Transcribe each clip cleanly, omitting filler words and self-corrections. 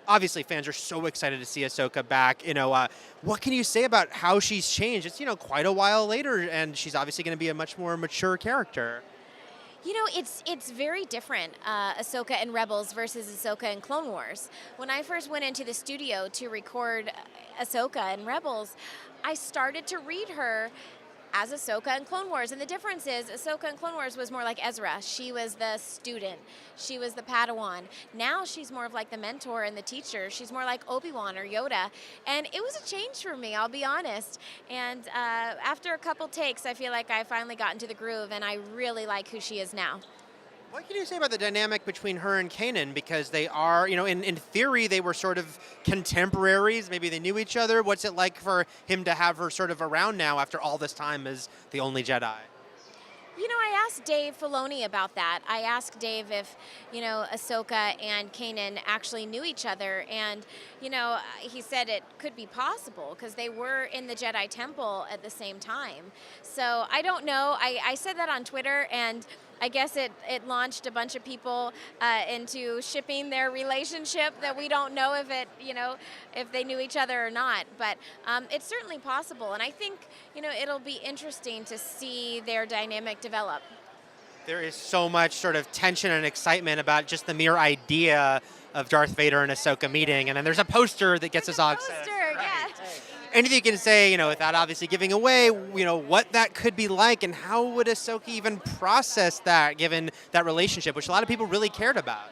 Obviously, fans are so excited to see Ahsoka back. What can you say about how she's changed? It's quite a while later, and she's obviously going to be a much more mature character. It's very different, Ahsoka in Rebels versus Ahsoka in Clone Wars. When I first went into the studio to record Ahsoka in Rebels, I started to read her as Ahsoka in Clone Wars. And the difference is Ahsoka in Clone Wars was more like Ezra. She was the student. She was the Padawan. Now she's more of like the mentor and the teacher. She's more like Obi-Wan or Yoda. And it was a change for me, I'll be honest. And after a couple takes, I feel like I finally got into the groove, and I really like who she is now. What can you say about the dynamic between her and Kanan? Because they are, in theory, they were sort of contemporaries. Maybe they knew each other. What's it like for him to have her sort of around now after all this time as the only Jedi? I asked Dave Filoni about that. I asked Dave if, Ahsoka and Kanan actually knew each other. And, he said it could be possible because they were in the Jedi Temple at the same time. So I don't know. I said that on Twitter, and I guess it launched a bunch of people into shipping their relationship that we don't know if they knew each other or not. But it's certainly possible. And I think, it'll be interesting to see their dynamic develop. There is so much sort of tension and excitement about just the mere idea of Darth Vader and Ahsoka meeting. And then there's a poster that gets us all excited. Yeah. Anything you can say, without obviously giving away, what that could be like, and how would Ahsoka even process that, given that relationship, which a lot of people really cared about?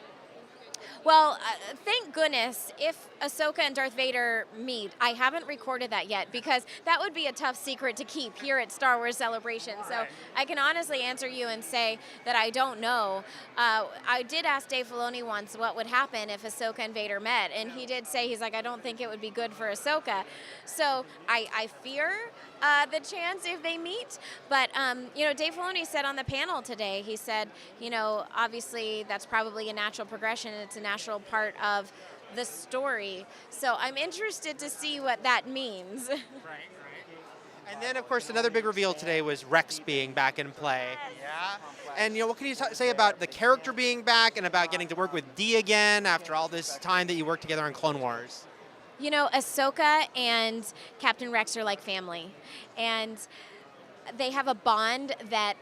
Well, thank goodness if Ahsoka and Darth Vader meet. I haven't recorded that yet because that would be a tough secret to keep here at Star Wars Celebration. So I can honestly answer you and say that I don't know. I did ask Dave Filoni once what would happen if Ahsoka and Vader met, and he did say, he's like, I don't think it would be good for Ahsoka. So I fear the chance if they meet. But, Dave Filoni said on the panel today, he said, obviously that's probably a natural progression. It's a natural part of the story. So I'm interested to see what that means. Right. And then, of course, another big reveal today was Rex being back in play. Yes. Yeah. And, what can you say about the character being back and about getting to work with Dee again after all this time that you worked together on Clone Wars? Ahsoka and Captain Rex are like family. And they have a bond that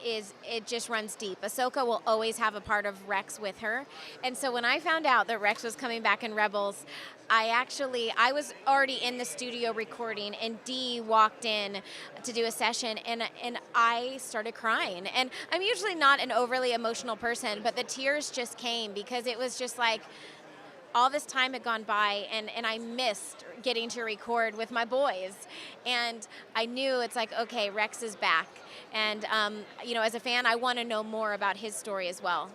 it just runs deep. Ahsoka will always have a part of Rex with her. And so when I found out that Rex was coming back in Rebels, I was already in the studio recording, and Dee walked in to do a session, and I started crying. And I'm usually not an overly emotional person, but the tears just came because it was just like, all this time had gone by, and I missed getting to record with my boys. And I knew it's like, okay, Rex is back. And, as a fan, I want to know more about his story as well.